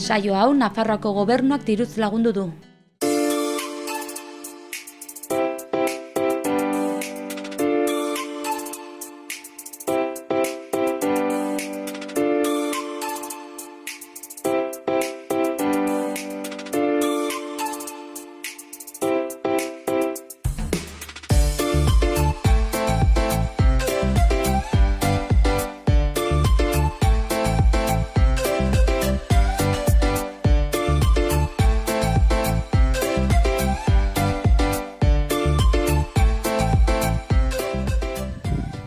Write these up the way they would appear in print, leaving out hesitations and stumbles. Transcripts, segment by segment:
Saio hau Nafarroako gobernuak diruz lagundu du.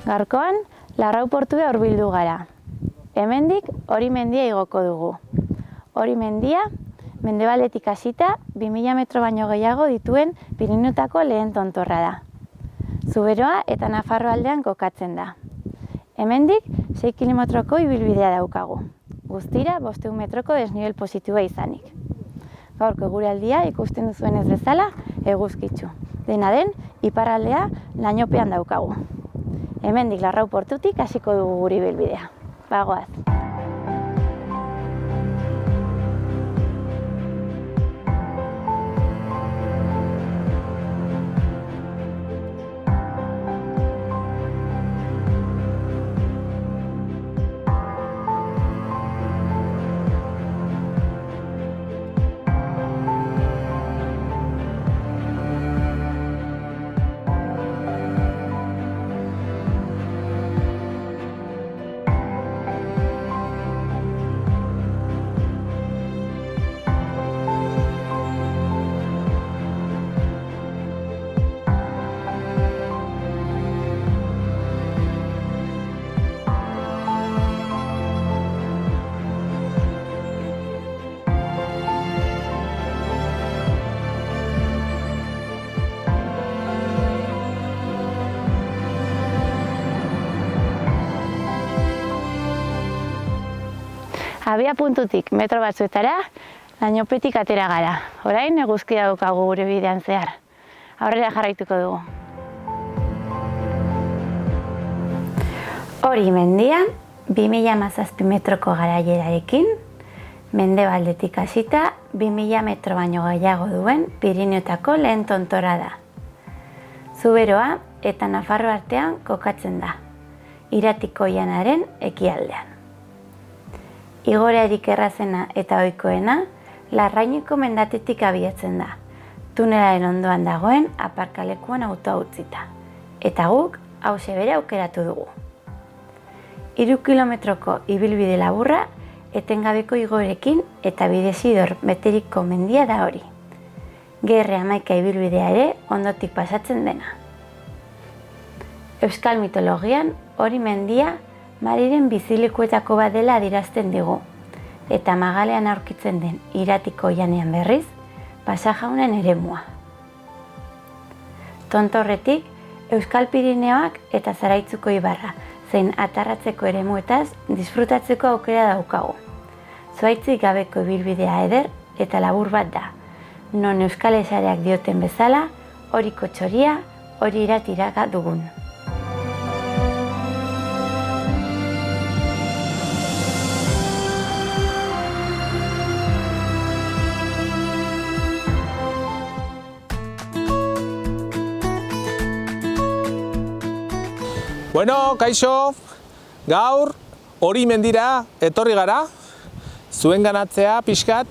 Gaurkoan, Larrau portura hurbildu gara. Hemendik Hori mendia igoko dugu. Hori mendia, mendebaldetik hasita 2000 metro baino gehiago dituen Pirinioetako lehen tontorra da. Zuberoa eta Nafarroa aldean kokatzen da. Hemendik 6 kilometroko ibilbidea daukagu. Guztira 500 metroko desnibel positiboa izanik. Gaurko eguraldia ikusten duzuen ez bezala eguzkitsu. Dena den, iparraldea lainopean daukagu. Hemendik Larrau portutik hasiko dugu gure ibilbidea. Bagoaz. Abia puntutik metro batzuetara, lainopetik atera gara. Orain eguzkia daukagu gure bidean zehar. Aurrera jarraituko dugu. Hori mendia, 2017 metroko garaierarekin, mendebaldetik hasita 2000 metro baino gehiago duen Pirinioetako lehen tontorra da. Zuberoa eta Nafarro artean kokatzen da, Iratiko Oihanaren ekialdean. Igoerarik errazena eta ohikoena Larraineko mendatetik abiatzen da, tunelaren ondoan dagoen aparkalekuan autoa utzita. Eta guk hauxe bere aukeratu dugu. 3 kilometroko ibilbide laburra etengabeko igoerekin eta Bidezidor beteriko mendia da hori. Gerre 11 ibilbidea ere ondotik pasatzen dena. Euskal mitologian Hori mendia Mariren bizilekuetako bat dela adierazten digu, eta magalean aurkitzen den Iratiko Oihanean berriz, Pasajaunen eremua. Tontorretik, Euskal Pirineoak eta Zaraitzuko ibarra, zein atarratzeko eremuetaz disfrutatzeko aukera daukagu. Zuhaitzik gabeko ibilbidea eder eta labur bat da, non euskal esareak dioten bezala, horiko txoria, hori iratiraga dugun. Bueno, kaixo, gaur Hori mendira etorri gara, zuen ganatzea pixkat,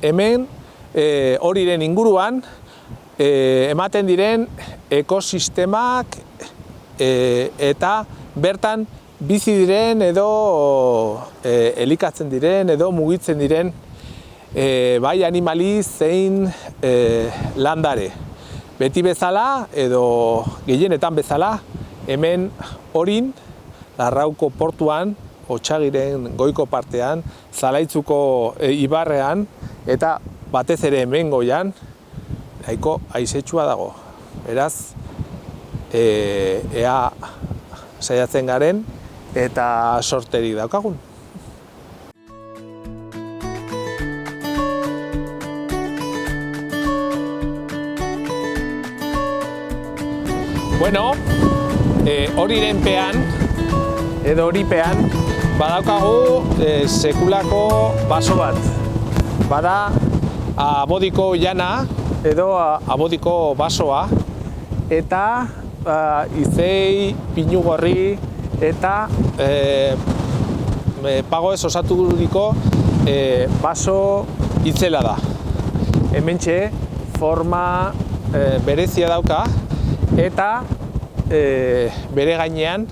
hemen horiren inguruan ematen diren ekosistemak eta bertan bizi diren edo elikatzen diren edo mugitzen diren bai animali zein landare. Beti bezala edo gehienetan bezala, hemen Horin, Larrauko portuan, Otsagiren goiko partean, Zalaitzuko ibarrean eta batez ere hemen goian, nahiko haizetsua dago. Beraz, ea saiatzen garen eta sorterik daukagun. Bueno, horiren pean, edo horipean, badaukagu sekulako baso bat. bada Abodiko oiana edo Abodiko basoa, eta izei, pinugorri eta pagoez osaturiko baso itzela da. Hementxe forma berezia dauka eta bere gainean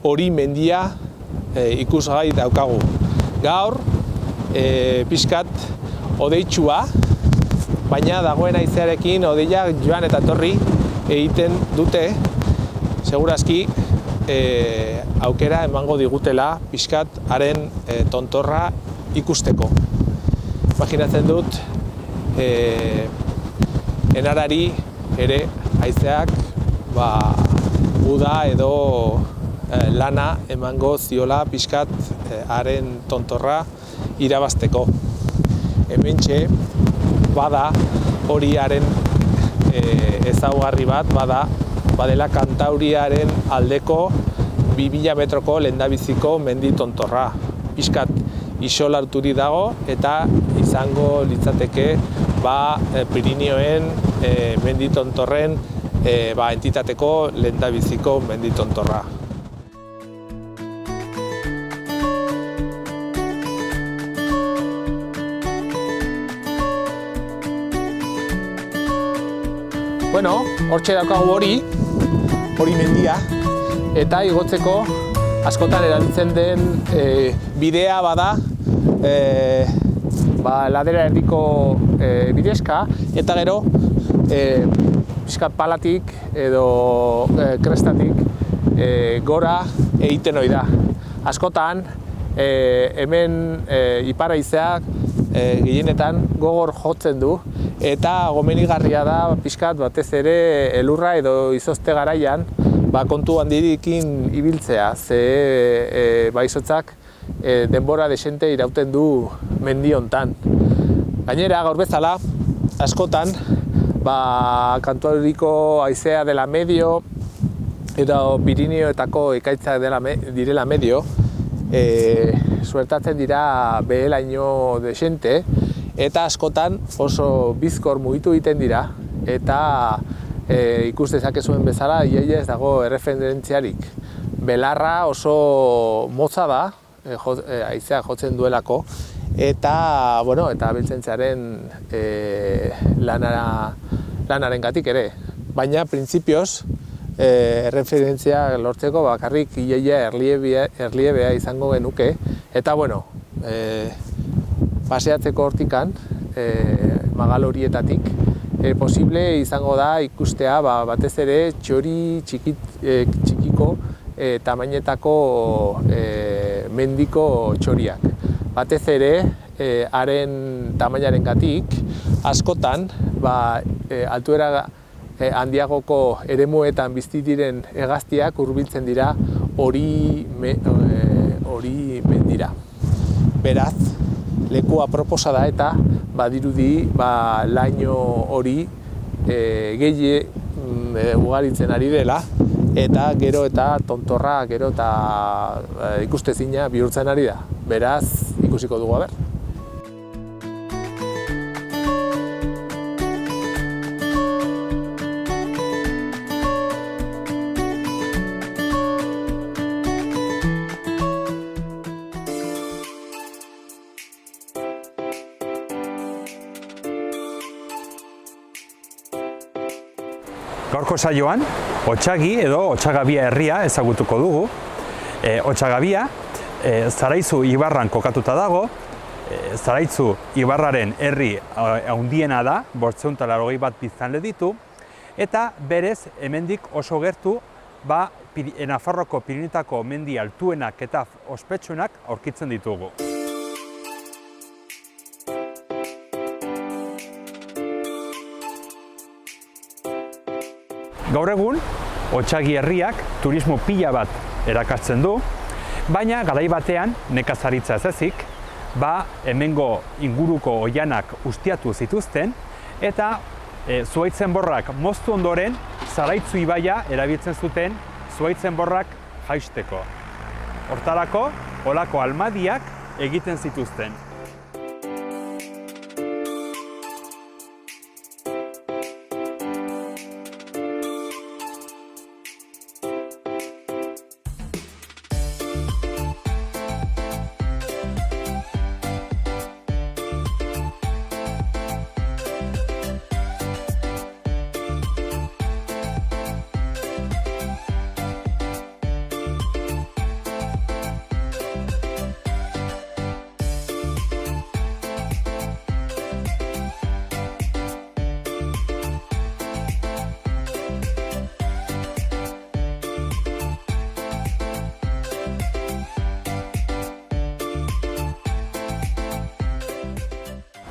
hori mendia ikusgai daukagu. Gaur pixkat odeitsua, baina dagoen haizearekin odeia joan eta etorri egiten dute, segurazki aukera emango digutela pixkat haren tontorra ikusteko. Imaginatzen dut enarari ere haizeak uda edo lana emango ziola pixkat haren tontorra irabazteko. Hementxe bada hori haren ezaugarri bat, badela Kantauriaren aldeko 2000 metroko lehendabiziko mendi tontorra. Pixkat isolaturi dago eta izango litzateke Pirinioen mendi tontorren entitateko lehendabiziko mendi tontorra. Bueno, hortxe daukagu hori mendia, eta igotzeko askotan erabiltzen den bidea bada ladera erdiko bidezka, eta gero pixkat palatik edo krestatik gora egiten ohi da. Askotan hemen ipar haizeak gehienetan gogor jotzen du, eta gomenigarria da pixkat batez ere elurra edo izozte garaian kontu handirekin ibiltzea, ze baizotzak denbora desente irauten du mendi hontan. Gainera, gaur bezala, askotan Kantauriko haizea dela medio edo Pirinioetako ekaitzak direla medio, suertatzen dira behelaino desente, eta askotan oso bizkor mugitu egiten dira, eta ikus dezakezuen bezala iaia ez dago erreferentziarik. Belarra oso motza da, haizea jotzen duelako, eta abiltzentzearen lanarengatik ere. Baina printzipioz erreferentzia lortzeko bakarrik iaia erliebea izango genuke, eta paseatzeko hortikan, magal horietatik, posible izango da ikustea batez ere txori txikiko tamainetako mendiko txoriak. Batez ere, haren tamainarengatik askotan altuera handiagoko eremuetan bizi diren hegaztiak hurbiltzen dira hori mendira. Beraz, leku aproposa da eta badirudi laino hori gehi ugaritzen ari dela, eta gero eta tontorra, gero eta ikustezina bihurtzen ari da. Beraz, ikusiko dugu aber. Gaurko saioan, Otsagi edo Otsagabia herria ezagutuko dugu. Otsagabia, Zaraizu ibarran kokatuta dago. Zaraizu ibarraren herri handiena da, 581 biztanle ditu, eta berez hemendik oso gertu Nafarroako Pirinioetako mendi altuenak eta ospetsuenak aurkitzen ditugu. Gaur egun, Otsagi herriak turismo pila bat erakartzen du, baina garai batean nekazaritza ez ezik, hemengo inguruko oianak ustiatu zituzten, eta zuhaitzenborrak moztu ondoren, Zaraitzu ibaia erabiltzen zuten zuhaitzenborrak jaisteko. Hortarako, holako almadiak egiten zituzten.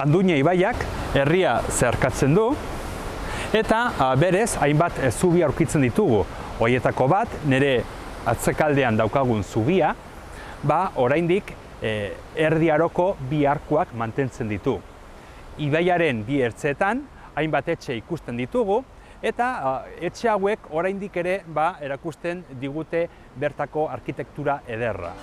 Anduña ibaiak herria zeharkatzen du, eta berez hainbat zubi aurkitzen ditugu. Horietako bat, nire atzekaldean daukagun zubia, oraindik Erdi Aroko bi arkuak mantentzen ditu. Ibaiaren bi ertzeetan hainbat etxe ikusten ditugu, eta etxe hauek oraindik ere erakusten digute bertako arkitektura ederra.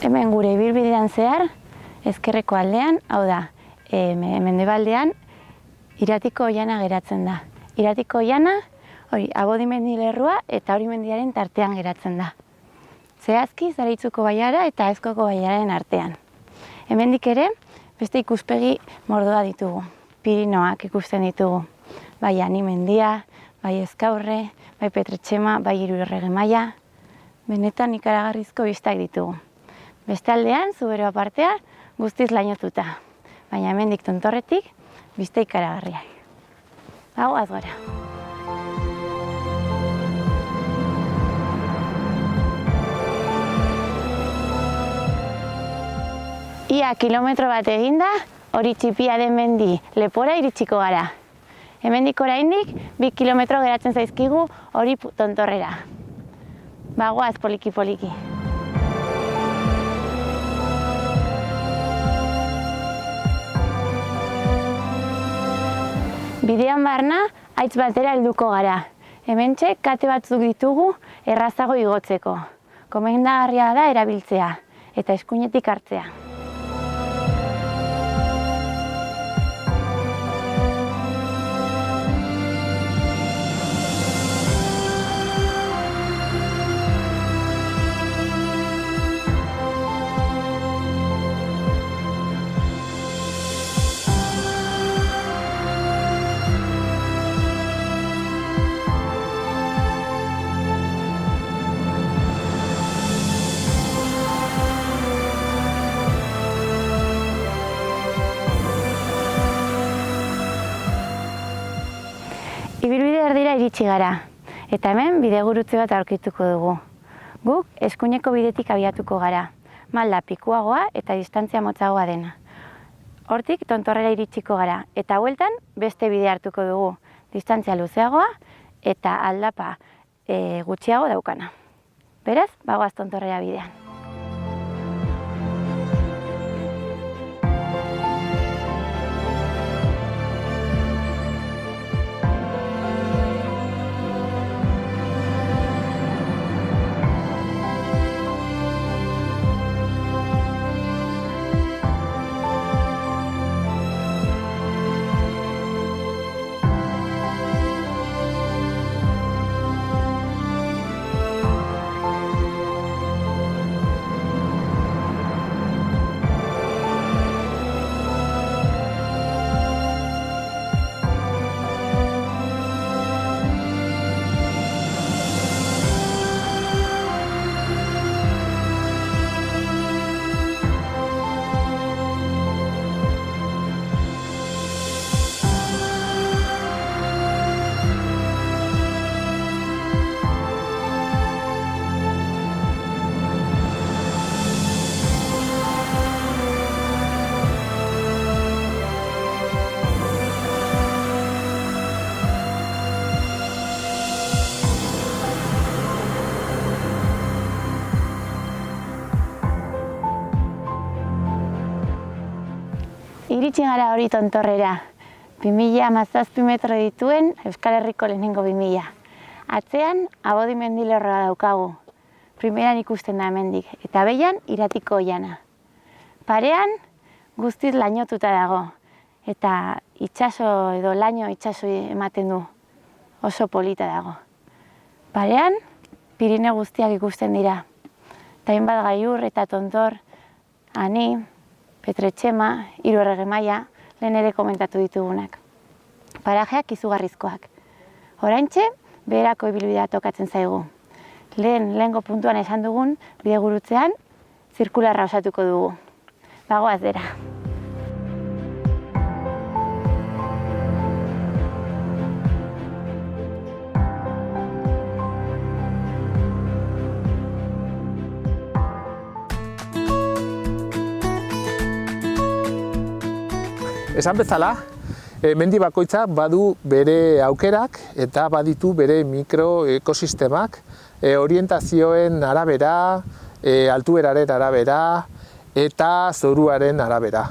Hemen gure ibilbidean zehar, ezkerreko aldean, hau da, mendebaldean, Iratiko oihana geratzen da. Iratiko oihana, Abodimendi lerrua eta Orimendiaren tartean geratzen da. Zehazki, Zaraitzuko bailara eta Ezkoko bailararen artean. Hemendik ere, beste ikuspegi mordoa ditugu. Pirinoak ikusten ditugu. Bai Animendia, bai Ezkaurre, bai Petretxema, bai Irurregemaia. Benetan ikaragarrizko bistak ditugu. Beste aldean, Zuberoa partea, guztiz lainotuta. Baina hemendik tontorretik, biste ikaragarriak. Goaz gora. Ia kilometro bat eginda, hori txipia den mendi lepora iritsiko gara. Hemendik oraindik 2 kilometro geratzen zaizkigu hori tontorrera. Goaz poliki-poliki. Bidean barna, haitz batera helduko gara. Hementxe kate batzuk ditugu errazago igotzeko. Komendagarria da erabiltzea eta eskuinetik hartzea. Ibilbide erdira iritsi gara, eta hemen bidegurutze bat aurkituko dugu. Guk eskuineko bidetik abiatuko gara, malda pikuagoa eta distantzia motzagoa dena. Hortik tontorrera iritsiko gara, eta bueltan beste bide hartuko dugu, distantzia luzeagoa eta aldapa gutxiago daukana. Beraz, goaz tontorrera bidean. Iritsi gara hori tontorrera. 2017 metro dituen Euskal Herriko lehenengo 2000. Atzean Abodimendi lerroa daukagu. Primeran ikusten da hemendik. Eta behian Iratiko oihana. Parean guztiz lainotuta dago. Eta itsaso edo laino itsaso ematen du. oso polita dago. Parean, Pirineo guztiak ikusten dira. Eta hainbat gailur eta tontor, Ani, Petretxema, Hiru Erregemaia, lehen ere komentatu ditugunak. Parajeak izugarrizkoak. Oraintxe, beherako ibilbidea tokatzen zaigu. Lehengo puntuan esan dugun, bidegurutzean, zirkularra osatuko dugu. Bagoaz dera. Esan bezala, mendi bakoitzak badu bere aukerak eta baditu bere mikroekosistemak, orientazioen arabera, altueraren arabera eta zoruaren arabera.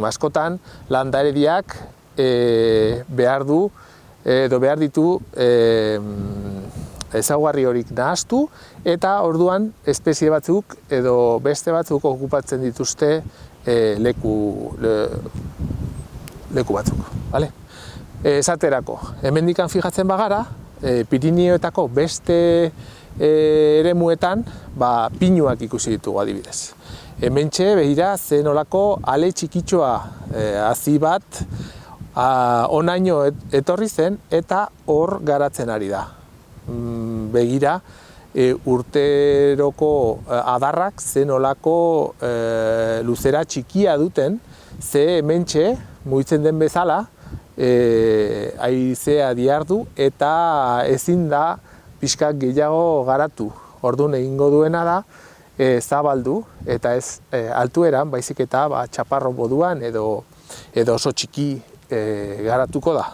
Askotan, landarediak behar ditu ezaugarri horik nahaztu eta orduan espezie batzuk edo beste batzuk okupatzen dituzte leku batzuk. Esaterako, hemendikan fijatzen bagara, Pirineoetako beste eremuetan pinuak ikusi ditugu adibidez. Hementxe begira ze nolako ale txikitxoa hazi bat honaino etorri zen eta hor garatzen ari da. Begira urteroko adarrak ze nolako luzera txikia duten, ze hementxe mugitzen den bezala haizea dihardu eta ezin da pixka gehiago garatu. Orduan egingo duena da zabaldu eta ez altueran, baizik eta txaparro moduan edo oso txiki garatuko da.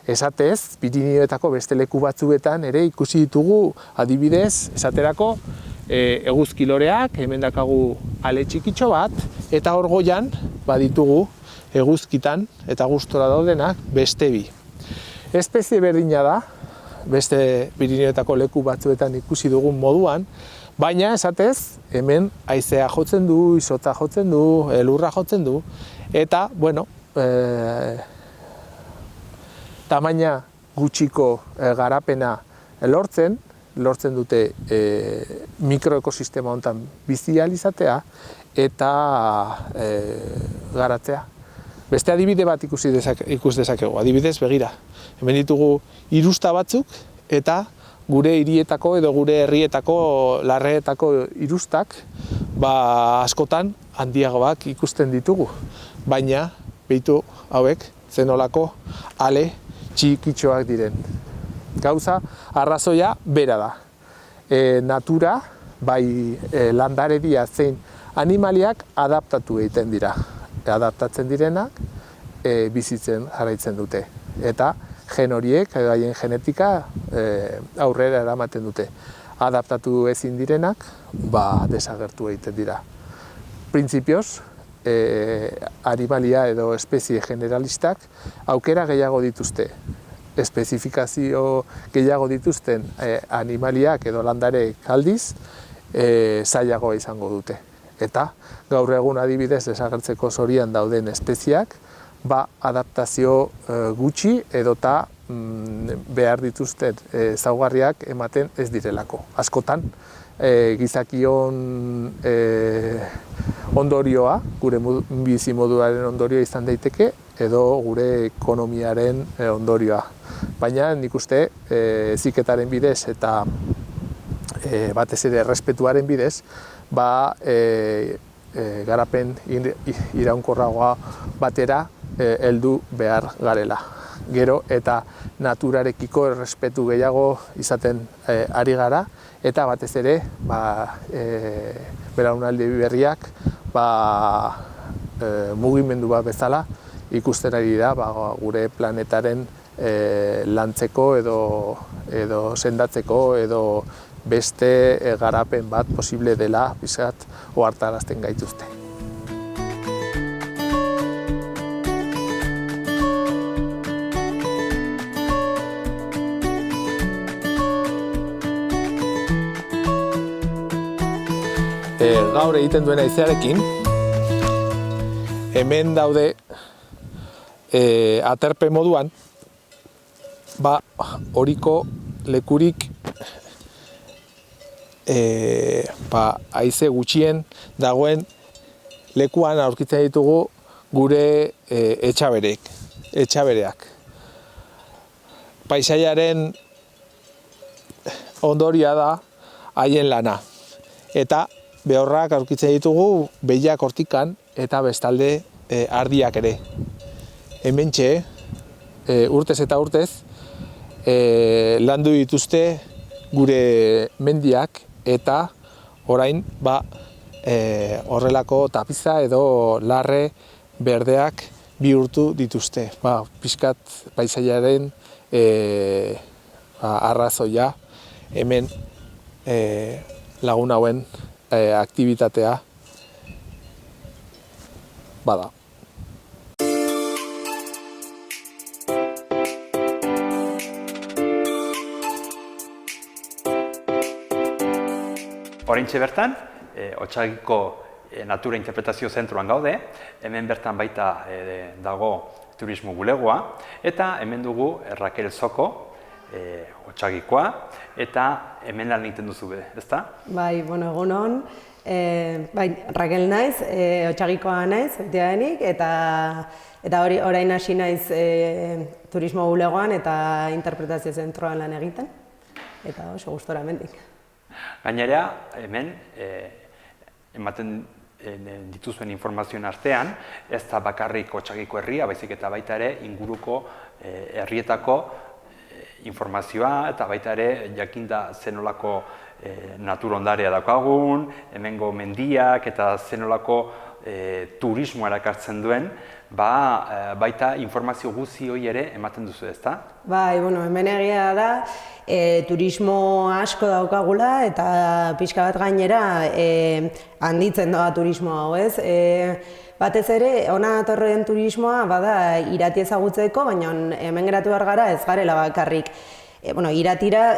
Esatez, Pirineoetako beste leku batzuetan ere ikusi ditugu adibidez, esaterako eguzkiloreak, hemen dakagu ale txikitxo bat, eta hor goian baditugu eguzkitan eta gustora daudenak beste bi. Espezie berdina da, beste Pirineoetako leku batzuetan ikusi dugun moduan, baina esatez, hemen haizea jotzen du, izotza jotzen du, elurra jotzen du, eta, bueno, tamaina gutxiko garapena lortzen dute mikroekosistema honetan bizi ahal izatea eta garatzea. Beste adibide bat ikus dezakegu, adibidez begira. Hemen ditugu hirusta batzuk eta gure hirietako edo gure herrietako larreetako hirustak askotan handiagoak ikusten ditugu. Baina, behitu hauek zenolako ale txikitxoak diren. Gauza, arrazoia bera da. Natura, bai landaredia zein animaliak adaptatu egiten dira. Adaptatzen direnak bizitzen jarraitzen dute. Eta gen horiek, haien genetika aurrera eramaten dute. Adaptatu ezin direnak, desagertu egiten dira. Printzipioz, animalia edo espezie generalistak aukera gehiago dituzte. Espezifikazio gehiago dituzten animaliak edo landarek aldiz zailagoa izango dute. Eta gaur egun adibidez desagertzeko zorian dauden espeziak adaptazio gutxi edota behar dituzten ezaugarriak ematen ez direlako. Askotan gizakion ondorioa, gure bizimoduaren ondorioa izan daiteke, edo gure ekonomiaren ondorioa. Baina nik uste heziketaren bidez eta batez ere errespetuaren bidez, garapen iraunkorragoa batera heldu behar garela. Gero eta naturarekiko errespetu gehiago izaten ari gara, eta batez ere belaunaldi berriak mugimendu bat bezala ikusten ari da gure planetaren lantzeko edo sendatzeko edo beste garapen bat posible dela bizkat ohartarazten gaituzte. Gaur egiten duen haizearekin, hemen daude aterpe moduan horiko lekurik haize gutxien dagoen lekuan aurkitzen ditugu gure etxabereak. Paisaiaren ondorioa da haien lana. Eta behorrak aurkitzen ditugu behiak hortikan eta bestalde ardiak ere. Hementxe, urtez eta urtez, landu dituzte gure mendiak eta orain horrelako tapiza edo larre berdeak bihurtu dituzte. Pixkat paisaiaren arrazoia hemen lagun hauen aktibitatea bada. Oraintxe bertan, Otsagiko Natura Interpretazio Zentroan gaude, hemen bertan baita dago turismo bulegoa, eta hemen dugu Rakel Soko, Otsagikoa, eta hemen lan egiten duzu, ezta? Bai, egun hon. Rakel naiz, Otsagikoa naiz, betiadenik, eta orain hasi naiz turismo bulegoan eta interpretazio zentroan lan egiten, eta oso gustora hemendik. Gainera, hemen, ematen dituzuen informazioen artean, ez da bakarrik Otsagiko herria, baizik eta baita ere inguruko herrietako informazioa, eta baita ere jakinda zenolako natur ondarea daukagun, hemengo mendiak eta zenolako turismoa erakartzen duen, baita informazio guzti hori ere ematen duzu, ezta? Bai, hemen egia da, turismo asko daukagula eta pixka bat gainera handitzen doa turismo hau, ez? Batez ere, hona datorren turismoa bada irati ezagutzeko, baina hemen geratu behar gara ez garela bakarrik. Iratira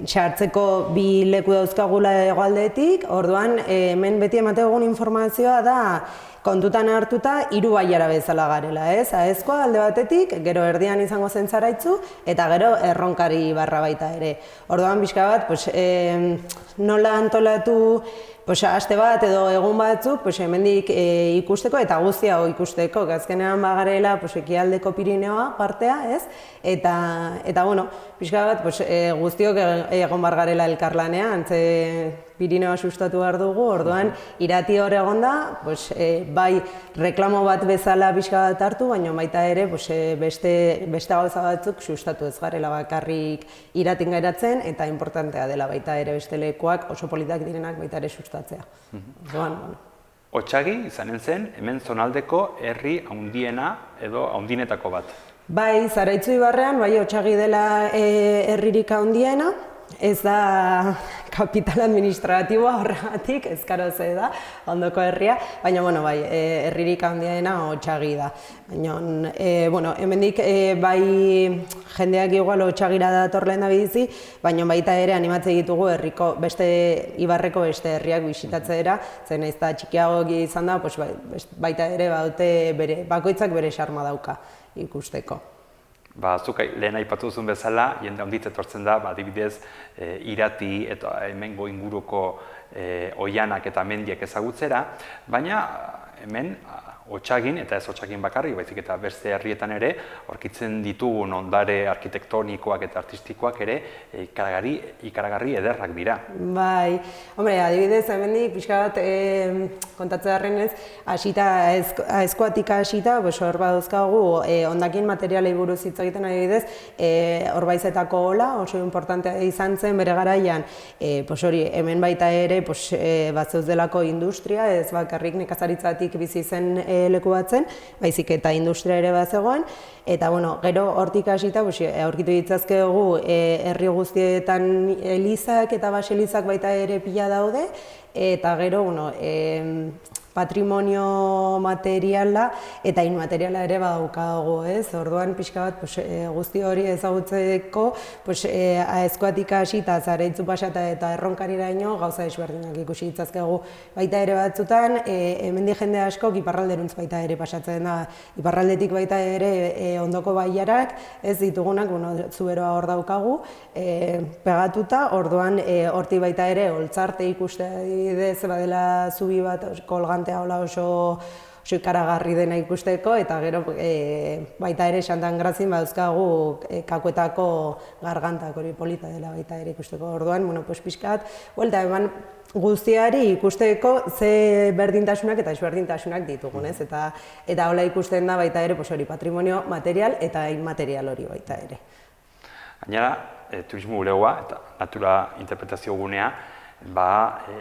sartzeko bi leku dauzkagula hegoaldetik, orduan hemen beti ematen dugun informazioa da kontutan hartuta 3 bailara bezala garela, ez? Aezkoa alde batetik, gero erdian izango zen Zaraitzu, eta gero Erronkari barra baita ere. Orduan pixka bat, nola antolatu aste bat edo egun batzuk hemendik ikusteko eta guzti hau ikusteko, azkenean bagarela ekialdeko Pirineoa partea, ez? Eta pixka bat guztiok egon bar garela elkarlanean, Pirineoa sustatu behar dugu, orduan irati hor egon da, bai reklamo bat bezala pixka bat hartu, baina baita ere beste gauza batzuk sustatu ez garela bakarrik iratin geratzen, eta importantea dela baita ere beste lekuak oso politak direnak baita ere sustatzea. Otsagi izanen zen, hemen zonaldeko herri handiena edo handinetako bat. Bai, Zaraitzu ibarrean, bai Otsagi dela herririk handiena, ez da kapital administratiboa horregatik, ezkaroze da, ondoko herria, baina, bai, herririk handiena Otsagi da. Baina, hemendik bai jendeak igual Otsagira datorren da bizi, baina baita ere animatze ditugu Ibarreko beste herriak bisitatzera, zen ez da txikiago izan da, baita ere bakoitzak bere xarma dauka ikusteko. Zuk lehen aipatu duzun bezala, jende handitz etortzen da, adibidez, irati eta hemengo inguruko oianak eta mendiak ezagutzera, baina hemen Otsagin, eta ez Otsagin bakarrik, baizik eta beste herrietan ere, aurkitzen ditugun ondare arkitektonikoak eta artistikoak ere ikaragarri ederrak dira. Bai, adibidez, hemendik pixka bat kontatzearrenez, aezkoatik hasita, hor badauzkagu hondakin materialei buruz hitz egiten adibidez, Orbaizetako hola, oso importantea izan zen bere garaian, hemen baita ere batzeuz delako industria, ez bakarrik nekazaritzatik bizi zen leku batzen, baizik eta industria ere bat zegoen, eta gero hortik hasita aurkitu ditzazkegu herri guztietan elizak eta baselizak baita ere pila daude, eta gero patrimonio materiala eta inmateriala ere badaukagu, ez? Orduan pixka bat guzti hori ezagutzeko aezkoatik hasita Zaraitzu pasata eta Erronkariraino gauza desberdinak ikusi ditzazkegu. Baita ere batzutan, hemendik jende askok iparralderuntz baita ere pasatzen da. Iparraldetik baita ere ondoko bailarak, ez ditugunak, Zuberoa hor daukagu, pegatuta, orduan hortik baita ere Oltzarte ikuste adibidez badela zubi bat kolgantea hola oso ikaragarri dena ikusteko, eta gero baita ere Santan Grazin badauzkagu Kakuetako gargantak hori polita dela baita ere ikusteko. Orduan, pixkat, buelta eman guztiari ikusteko ze berdintasunak eta ezberdintasunak ditugun, ez? Eta hola ikusten da baita ere hori patrimonio material eta inmaterial hori baita ere. Gainera, turismo bulegoa eta natura interpretazio gunea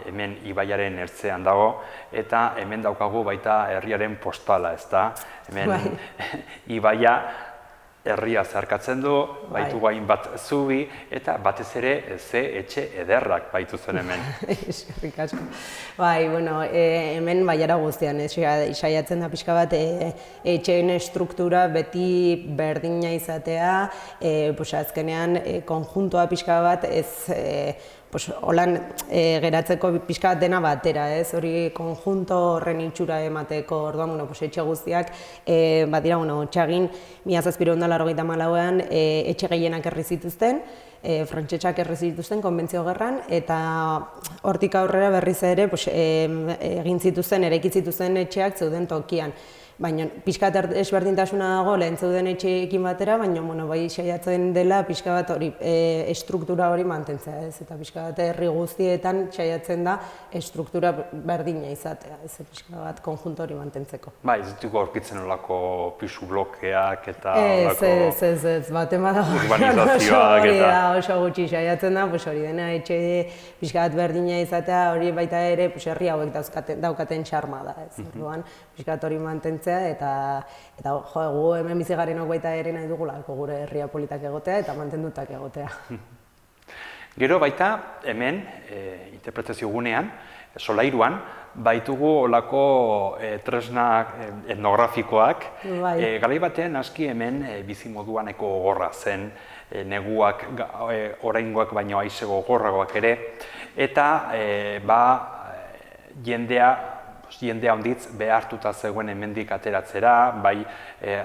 hemen ibaiaren ertzean dago, eta hemen daukagu baita herriaren postala, ezta? Hemen ibaia herria zeharkatzen du, baitu gain bat zubi, eta batez ere ze etxe ederrak baitu zen hemen. Eskerrik asko. Hemen baiara guztian, saiatzen da pixka bat etxeen estruktura beti berdina izatea, azkenean konjuntoa pixka bat ez holan geratzeko pixka bat dena batera, ez? Hori konjunto horren itxura emateko, orduan, etxe guztiak, badira, Otxagin, 1784an etxe gehienak erri zituzten, frantsesak erri zituzten konbentzio gerran, eta hortik aurrera berriz ere egin zituzten, eraiki zituzten etxeak zeuden tokian. Baina pixka bat ezberdintasuna dago lehen zeuden etxeekin batera, baina bai saiatzen dela pixka bat hori estruktura hori mantentzea, ez? Eta pixka bat herri guztietan saiatzen da estruktura berdina izatea, ez? Pixka bat konjunto hori mantentzeko. Ez dituko aurkitzen olako pisu blokeak eta Ez, baten badago urbanizazioak eta oso gutxi saiatzen da, hori dena etxe pixka bat berdina izatea, hori baita ere herri hauek daukaten xarma da, ez? Orduan, pixka bat hori mantentzea eta gu hemen bizi garenok baita ere nahi dugulako gure herria politak egotea eta mantendutak egotea. Gero baita hemen, interpretazio gunean, solairuan, baitugu olako tresnak etnografikoak. Garai batean aski hemen bizimoduaneko gogorra zen, neguak oraingoak baino haize gogorragoak ere, eta jendea handitz behartuta zegoen hemendik ateratzera, bai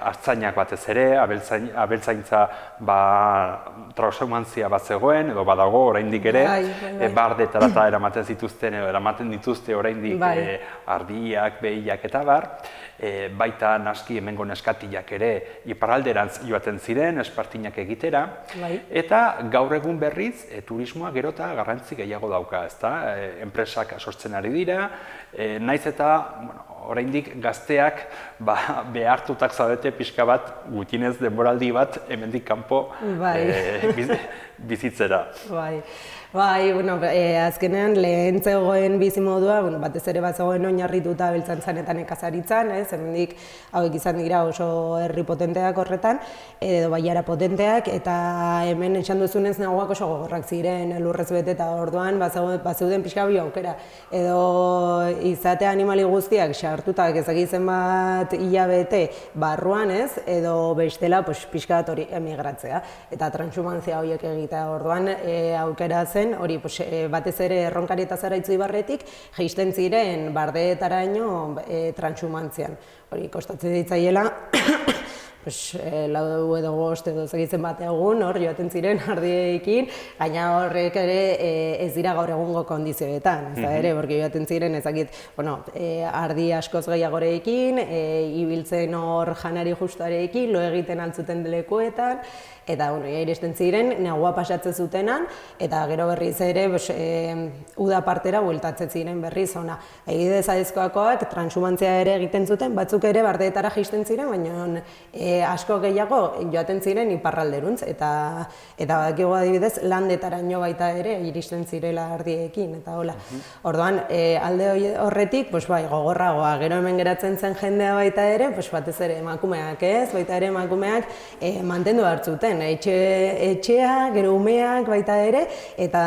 artzainak batez ere, abeltzaintza traumantzia bat zegoen, edo badago oraindik ere, bardetara eramaten zituzten, edo eramaten dituzte oraindik ardiak, behiak eta bar, baita naski hemengo neskatilak ere iparralderantz joaten ziren, espartinak egitera, eta gaur egun berriz turismoa gero eta garrantzi gehiago dauka, ezta? Enpresak sortzen ari dira, naiz eta oraindik gazteak behartutak zaudete pixka bat, gutxienez denboraldi bat hemendik kanpo bizitzera. Azkenean lehen zegoen bizimodua, batez ere bat zegoen oinarrituta abeltzaintzan eta nekazaritzan, hemendik hauek izan dira oso herri potenteak horretan, edo baiara potenteak, eta hemen esan duzunez neguak oso gogorrak ziren, lurrez bete eta orduan bazeuden pixka bi aukera, edo izate animali guztiak sartutak ezagitzen bat hilabete barruan, edo bestela pixka bat hori emigratzea, eta transhumantzia horiek egitea orduan aukera zen, hori batez ere Erronkari eta Zaraitzu ibarretik jaisten ziren bardeetaraino transhumantzian. Hori kostatzen ditzaiela, lau edo bost edo ezagitzen bat egun, hor joaten ziren ardiekin, gaina horrek ere ez dira gaur egungo kondizioetan, ez da ere, borki joaten ziren ezakit, ardi askoz gehiagorekin, ibiltzen hor janari justarekin, lo egiten altzuten lekuetan, eta iristen ziren, negua pasatzen zutenan, eta gero berriz ere uda partera bueltatzen ziren berriz ona. Egidez aizkoakoak transhumantzia ere egiten zuten, batzuk ere bardeetara jaisten ziren, baina asko gehiago joaten ziren iparralderuntz, eta bakigu adibidez landetaraino baita ere iristen zirela ardiekin, eta hola. Orduan, alde horretik, gogorragoa, gero hemen geratzen zen jendea baita ere, batez ere emakumeak baita ere emakumeak mantendu hartzuten, etxea, gero umeak baita ere, eta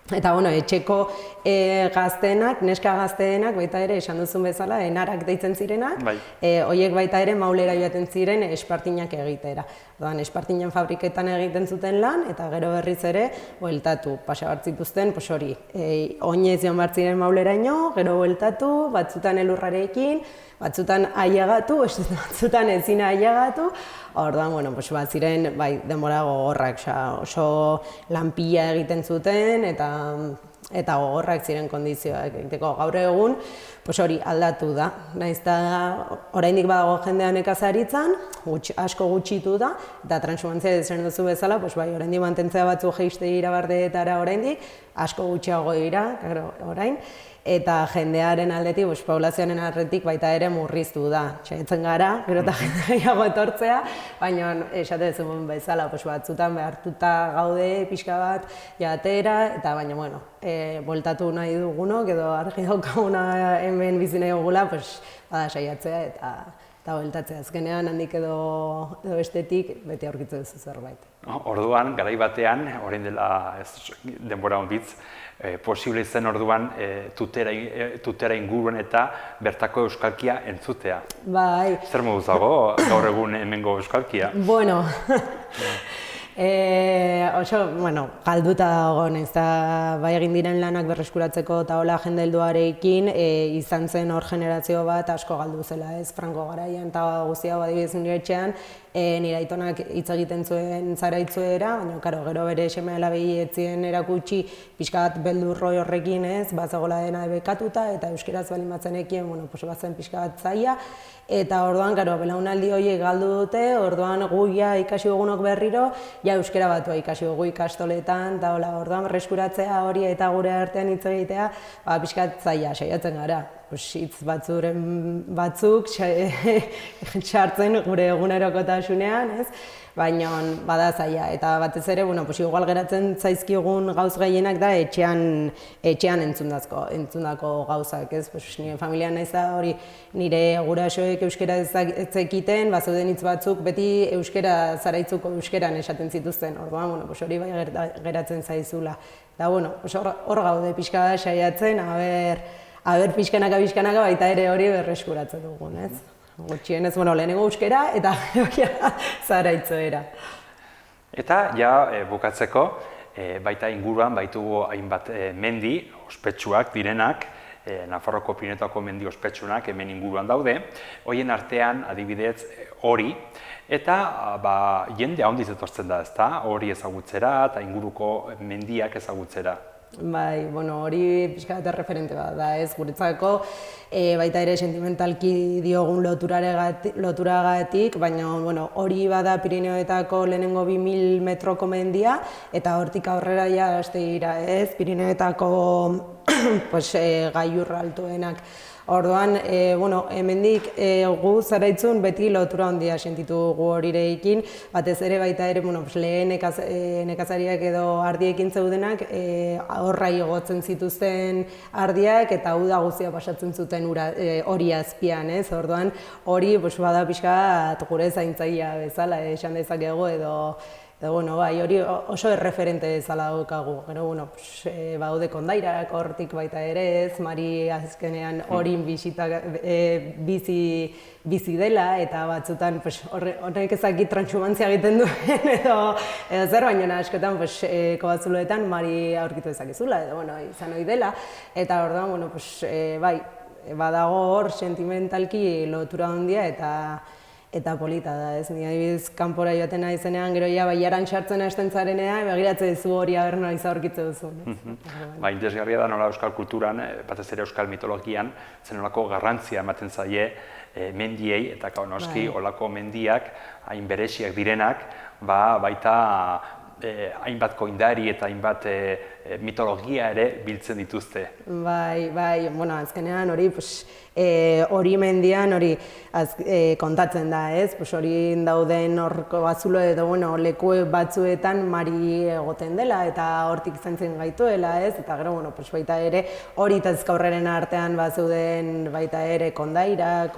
Eta, bueno, etxeko gazteenak, neska gazteenak, baita ere, esan duzun bezala, enarak deitzen zirenak, horiek baita ere maulera joaten ziren espartinak egitera. Orduan, espartinen fabriketan egiten zuten lan, eta gero berriz ere, bueltatu, pasa hartzituzten, hori, oinez joan behar ziren mauleraino, gero bueltatu, batzutan elurrarekin, batzutan ailegatu, batzutan ezin ailegatu. Orduan, bueno, bat ziren, denbora gogorrak, oso lanpila egiten zuten, eta gogorrak ziren kondizioak egiteko. Gaur egun, hori aldatu da. Nahiz eta oraindik badago jendea nekazaritzan, asko gutxitu da, eta transhumantzia esan duzu bezala, oraindik mantentzea batzu jeiste irabardeetara oraindik, asko gutxiago dira, orain, eta jendearen aldetik, poblazioaren aldetik baita ere murriztu da. Saiatzen gara, gero eta jende gehiago etortzea, baina esate duzun bezala, batzutan behartuta gaude pixka bat jatera, eta baina, bueno, bueltatu nahi dugunok, edo argi daukaguna hemen bizi nahi dugula, bada saiatzea eta bueltatzea. Azkenean handik edo bestetik beti aurkitzen duzu zerbait. Orduan, garai batean, orain dela denbora onditz, posible zen orduan tutera inguruen eta bertako euskalkia entzutea. Bai. Zer moduz dago gaur egun hemengo euskalkia? Bueno, oso, galduta dago, bai egin diren lanak berreskuratzeko eta hola jende helduarekin izan zen hor generazio bat asko galdu zela, ez, Franco garaian eta guztia adibidez nire etxean, nire aitonak hitz egiten zuen zaraitzuera, baina gero bere seme alabei ez zien erakutsi pixka bat beldurroi horrekin, ez, bazegola dena bekatuta eta euskeraz baldin batzenekien, bazen pixka bat zaila, eta orduan, belaunaldi horiek galdu dute, orduan gu ikasi dugunok berriro, euskera batua ikasi dugu ikastoletan, eta orduan berreskuratzea hori eta gure artean hitz egitea, pixka bat zaila, saiatzen gara. Hitz batzuk sartzen gure egunerokotasunean, ez? Baina bada zaila, eta batez ere, igual geratzen zaizkigun gauz gehienak da etxean entzundako gauzak, ez? Nire familian naiz da hori nire gurasoek euskera ez ekiten, bazeuden hitz batzuk beti euskera zaraitzuko euskeran esaten zituzten, orduan, hori bai geratzen zaizula. Eta, hor gaude pixka da saiatzen, pixkanaka baita ere hori berreskuratzen dugun, ez? Gutxienez, lehenengo euskera eta zaraitzoera. Eta, bukatzeko, baita inguruan baitugu hainbat mendi, ospetsuak direnak, Nafarroko Pirinioetako mendi ospetsunak hemen inguruan daude, horien artean adibidez hori, eta jende handiz etortzen da, ezta? Hori ezagutzera eta inguruko mendiak ezagutzera. Bai, hori pixka bat referente bat da, ez, guretzako baita ere sentimentalki diogun loturagatik, baina hori bada Pirinioetako lehenengo 2000 metroko mendia, eta hortik aurrera haste dira, ez, Pirinioetako gailur altuenak. Orduan, hemendik gu zaraitzun beti lotura handia sentitu gu horirekin, batez ere baita ere lehen nekazariak edo ardiekin zeudenak horra igotzen zituzten ardiak eta uda guztia pasatzen zuten hori azpian, ez? Orduan, hori bada pixka gure zaintzailea bezala esan dezakegu edo hori oso erreferente bezala daukagu. Gero, baude kondairak hortik baita ere ez, Mari azkenean horin bizi dela, eta batzutan horrek ezakit transhumantzia egiten duen edo zer, baina askotan kobatzuloetan Mari aurkitu ezakezula, edo izan ohi dela, eta orduan, badago hor sentimentalki lotura handia eta polita da, ez? Ni adibidez kanpora joaten naizenean, gero bailaran sartzen hasten zarenean, begiratzen duzu hori noiz aurkitzen duzu. Interesgarria da nola euskal kulturan, batez ere euskal mitologian, zenolako garrantzia ematen zaie mendiei, eta noski olako mendiak, hain beresiak direnak, baita hainbat koindari eta hainbat mitologia ere biltzen dituzte. Bai, azkenean hori hori mendian hori kontatzen da, ez? Hori dauden horko batzulo edo leku batzuetan Mari egoten dela eta hortik zaintzen gaituela, ez? Eta gero, baita ere hori eta ezkaurreren artean zeuden baita ere kondairak,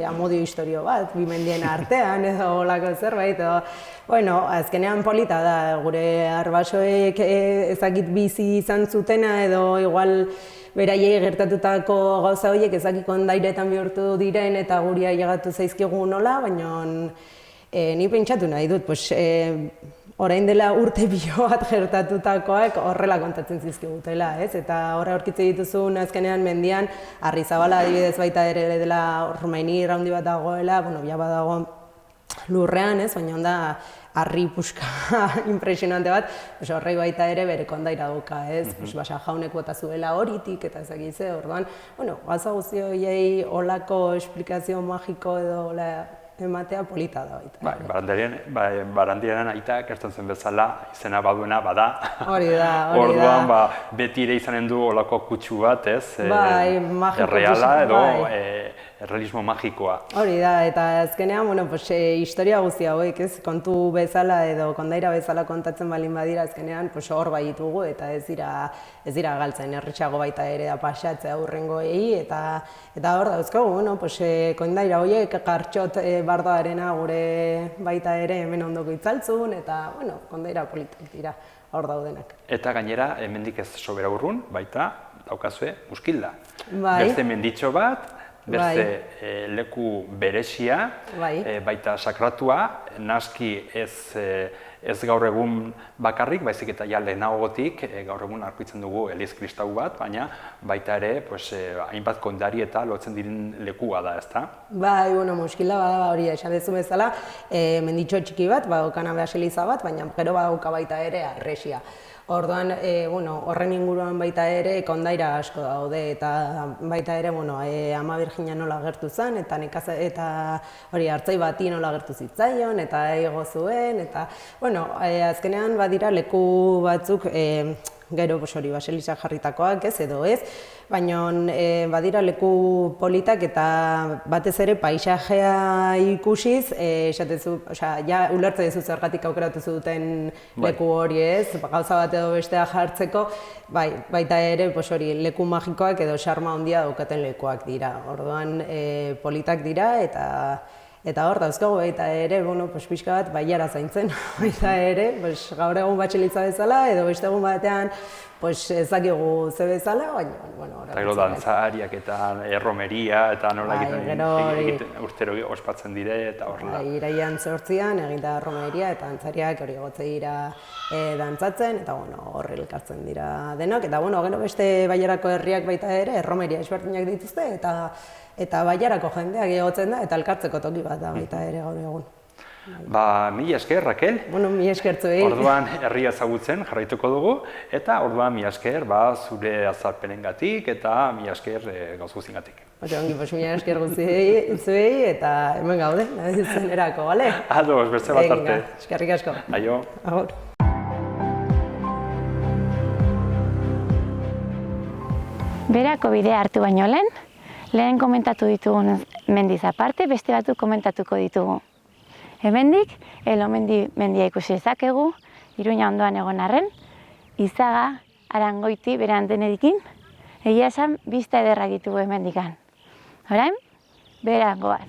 amodio historio bat, bi mendien artean edo olako zerbait, azkenean polita da, gure arbasoek ezakit bizi izan zutena edo igual beraiei gertatutako gauza horiek ezakit kondairetan bihurtu diren eta guri ailegatu zaizkigu nola, baina ni pentsatu nahi dut, orain dela urte pilo bat gertatutakoak horrela kontatzen zizkigutela, ez? Eta horra aurkitze dituzun azkenean mendian, Arrizabala adibidez baita ere dela Rumaini irraundi bat dagoela, ja badago lurrean, ez? Baina onda harri puska impresionante bat, horrei baita ere bere kondaira dauka, ez? Basa jaunek bota zuela horitik eta ezakitze, orduan, gauza guzti horiei olako esplikazio magiko edo ematea polita da baita. Barandiaren aita gertzen zen bezala, izena baduena bada. Hori da. Orduan, beti ere izanen du olako kutsu bat, ez? Erreala edo errealismo magikoa. Hori da, eta azkenean, historia guzti hauek, ez? Kontu bezala edo kondaira bezala kontatzen balin badira, azkenean hor baitugu eta ez dira galtzen, erretxago baita ere da pasatzea aurrengoei, eta hor dauzkagu, kondaira horiek gartxot bardoarena gure baita ere hemen ondoko itzaltzun, eta kondaira politik dira hor daudenak. Eta gainera, hemendik ez sobera urrun, baita daukazue Muskilda. Beste menditxo bat, beste leku berezia, baita sakratua, naski ez gaur egun bakarrik, baizik eta ja lehenagotik, gaur egun aurkitzen dugu Eliz Kristau bat, baina baita ere hainbat kondari eta lotzen diren lekua da, ezta? Bai, Muskilda bada hori esan dezu bezala, menditxo txiki bat, badaukana Baseliza bat, baina gero badauka baita ere harresia. Orduan, horren inguruan baita ere kondaira asko daude eta baita ere Ama Birjina nola agertu zen eta hori hartzai bati nola agertu zitzaion eta ego zuen eta azkenean badira leku batzuk gero hori Baseliza jarritakoak ez edo ez, baina badira leku politak eta batez ere paisajea ikusiz, ja ulertze dezu zergatik aukeratu zuten leku hori ez, gauza bat edo bestea jartzeko, baita ere hori leku magikoak edo xarma handia daukaten lekuak dira, orduan politak dira eta hor dauzkagu baita ere, pixka bat baiara zaintzen, baita ere, gaur egun Baseliza bezala edo beste egun batean ezakigu ze bezala, baina eta gero dantzariak eta erromeria eta nola egiten urtero ospatzen dire eta horrela. Iraian 8an egita erromeria eta dantzariak hori gotze dira dantzatzen eta horre elkartzen dira denok, eta gero beste Bailarako herriak baita ere erromeria ezberdinak dituzte eta Bailarako jendeak egotzen da eta elkartzeko toki bat da baita ere gaur egun. Mila esker, Rakel. Mila esker zuei. Orduan herria ezagutzen jarraituko dugu, eta orduan mila esker zure azalpenengatik eta mila esker gauz guztiengatik. Mila esker zuei eta hemen gaude, nahizuzen erako, bale? Ados, beste bat arte. Eskerrik asko. Aio. Agur. Berako bidea hartu baino lehen komentatu ditugun mendiz aparte, beste batzuk komentatuko ditugu. Hemendik, Elomendi mendia ikusi dezakegu, Iruña ondoan egon arren, Izaga, Arangoiti bere antenekin, egia esan bista ederrak ditugu hemendikan. Orain, bera goaz.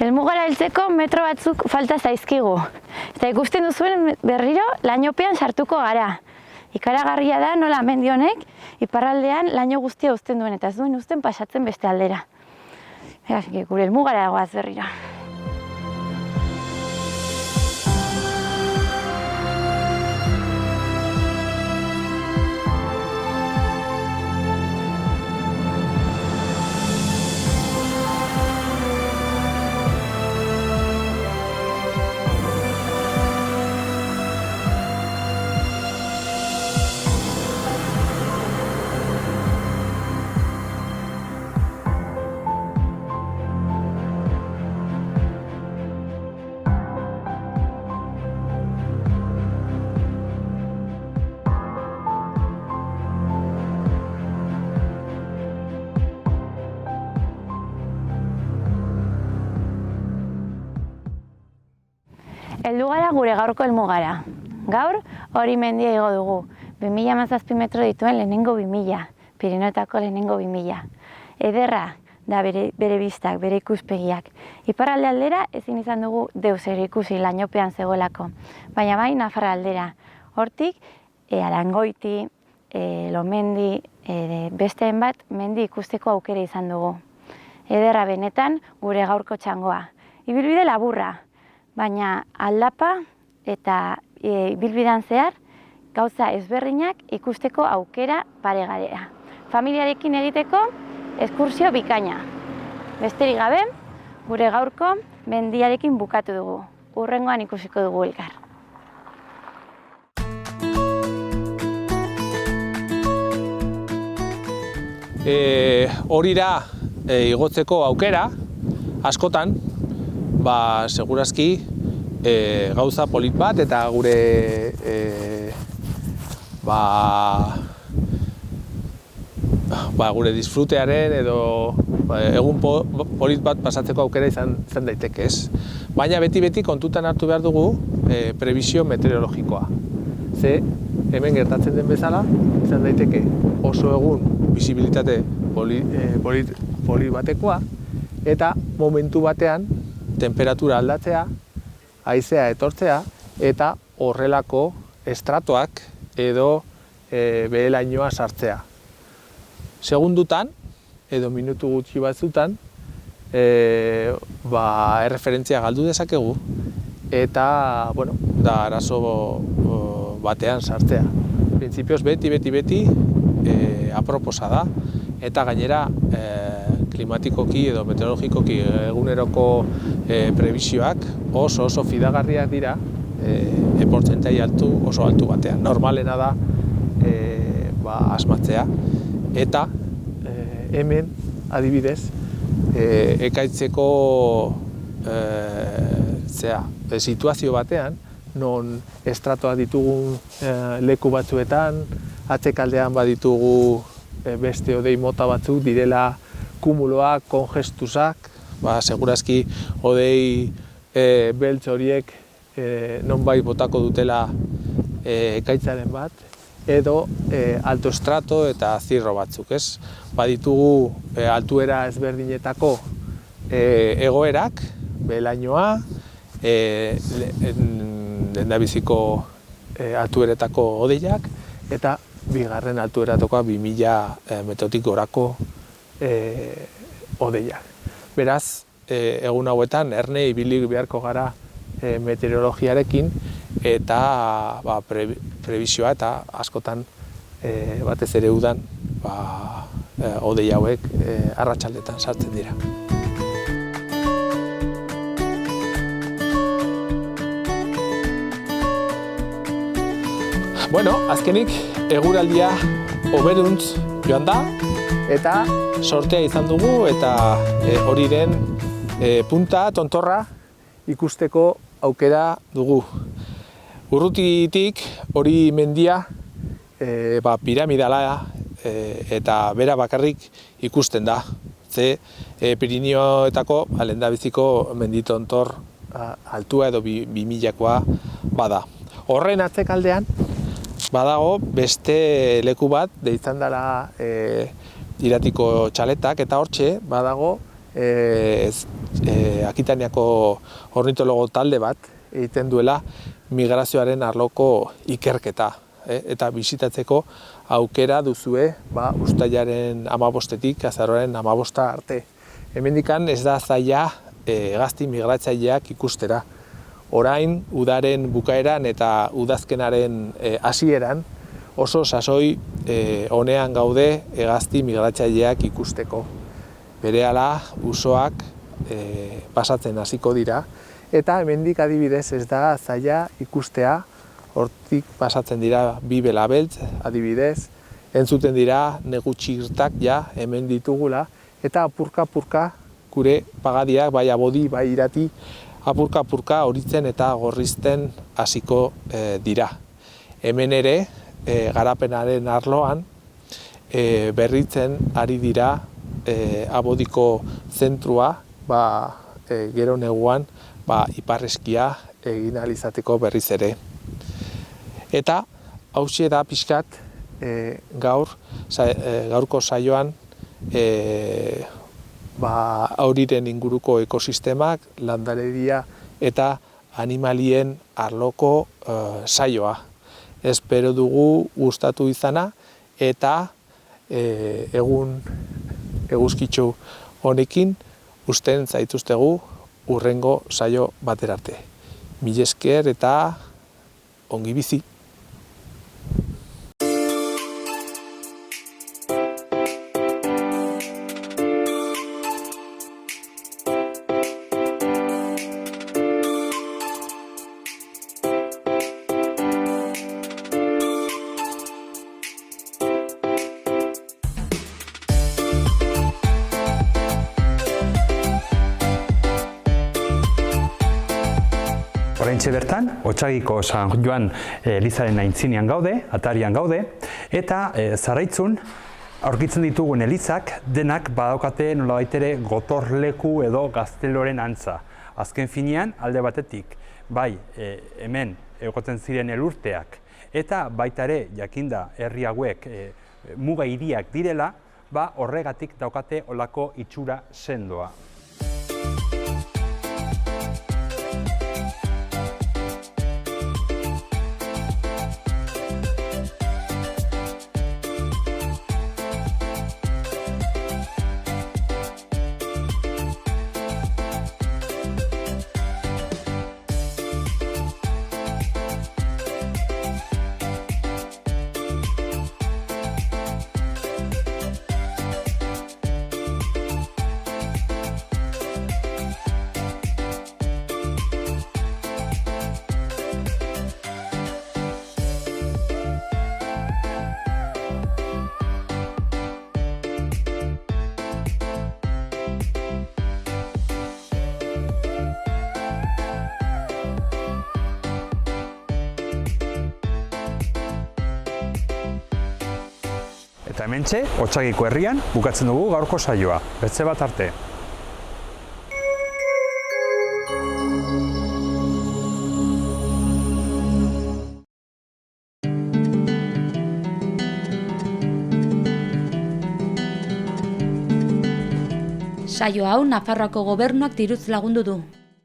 Helmugara heltzeko metro batzuk falta zaizkigu. Eta ikusten duzuen berriro lainopean sartuko gara. Ikaragarria da nola mendi honek iparraldean laino guztia uzten duen eta ez duen uzten pasatzen beste aldera. Gure helmugara goaz berriro. Heldu gara gure gaurko helmugara. Gaur hori mendia igo dugu. 2017 metro dituen lehenengo 2000, Pirinioetako lehenengo 2000. Ederra da bere bistak, bere ikuspegiak. Iparralde aldera ezin izan dugu deus ere ikusi lainopean zegoelako. Baina bai Nafarra aldera. Hortik Arangoiti, Lomendi, beste hainbat mendi ikusteko aukera izan dugu. Ederra benetan gure gaurko txangoa. Ibilbide laburra. Baina aldapa eta ibilbidean zehar gauza ezberdinak ikusteko aukera paregabea. Familiarekin egiteko eskursio bikaina. Besterik gabe, gure gaurko mendiarekin bukatu dugu. Hurrengoan ikusiko dugu elkar. Horira igotzeko aukera, askotan, segurazki gauza polit bat eta gure gure disfrutearen edo egun polit bat pasatzeko aukera izan daiteke, ez? Baina beti kontutan hartu behar dugu prebisio meteorologikoa. Ze hemen gertatzen den bezala izan daiteke oso egun bisibilitate polit batekoa eta momentu batean temperatura aldatzea, haizea etortzea eta horrelako estratoak edo behelainoa sartzea. Segundutan edo minutu gutxi batzutan erreferentzia galdu dezakegu eta da arazo batean sartzea. Printzipioz beti aproposa da eta gainera klimatikoki edo meteorologikoki eguneroko prebisioak oso fidagarriak dira portzentai oso altu batean. Normalena da asmatzea eta hemen adibidez ekaitzeko situazio batean non estratoak ditugun leku batzuetan, atzekaldean baditugu beste hodei mota batzuk direla kumuloak, kongestusak, segurazki hodei beltz horiek nonbait botako dutela ekaitzaren bat, edo alto estrato eta zirro batzuk, ez? Baditugu altuera ezberdinetako egoerak, behelainoa, lehendabiziko altueretako hodeiak, eta bigarren altueratokoa 2000 metrotik gorako hodeiak. Beraz, egun hauetan erne ibili beharko gara meteorologiarekin eta prebisioa eta askotan batez ere udan hodei hauek arratsaldetan sartzen dira. Azkenik eguraldia hoberuntz joan da eta sortea izan dugu eta horiren punta, tontorra ikusteko aukera dugu. Urrutitik hori mendia piramidala eta bera bakarrik ikusten da. Ze Pirinioetako lehendabiziko menditontor altua edo 2000koa bada. Horren atzekaldean badago beste leku bat deitzen dela Iratiko txaletak eta hortxe badago Akitaniako ornitologo talde bat egiten duela migrazioaren arloko ikerketa. Eta bisitatzeko aukera duzue uztailaren 15-tik azaroaren 15 arte. Hemendikan ez da zaila hegazti migratzaileak ikustera. Orain, udaren bukaeran eta udazkenaren hasieran oso sasoi honean gaude hegazti migratzaileak ikusteko. Berehala usoak pasatzen hasiko dira, eta hemendik adibidez ez da zaila ikustea, hortik pasatzen dira bi belabeltz adibidez, entzuten dira negu txirtak hemen ditugula, eta apurka-apurka gure pagadiak, bai abodi, bai irati, apurka-apurka horitzen eta gorrizten hasiko dira. Hemen ere, garapenaren arloan, berritzen ari dira abodiko zentrua, gero neguan iparreskia egin ahal izateko berriz ere. Eta hauxe da pixkat gaurko saioan auriren inguruko ekosistemak, landaredia eta animalien arloko saioa. Espero dugu gustatu izana eta egun eguzkitsu honekin uzten zaituztegu hurrengo saio baterarte. Mila esker eta ongi bizi. Oraintxe bertan, Otsagiko San Joan elizaren aintzinean gaude, atarian gaude, eta Zarraitzun aurkitzen ditugun elizak denak badaukate nolabait ere gotorleku edo gazteloren antza. Azken finean, alde batetik, bai hemen egoten ziren elurteak, eta baita ere jakinda herri hauek muga hiriak direla, horregatik daukate olako itxura sendoa. Eta hementxe, Otsagiko herrian, bukatzen dugu gaurko saioa. Beste bat arte. Saio hau Nafarroako Gobernuak diruz lagundu du.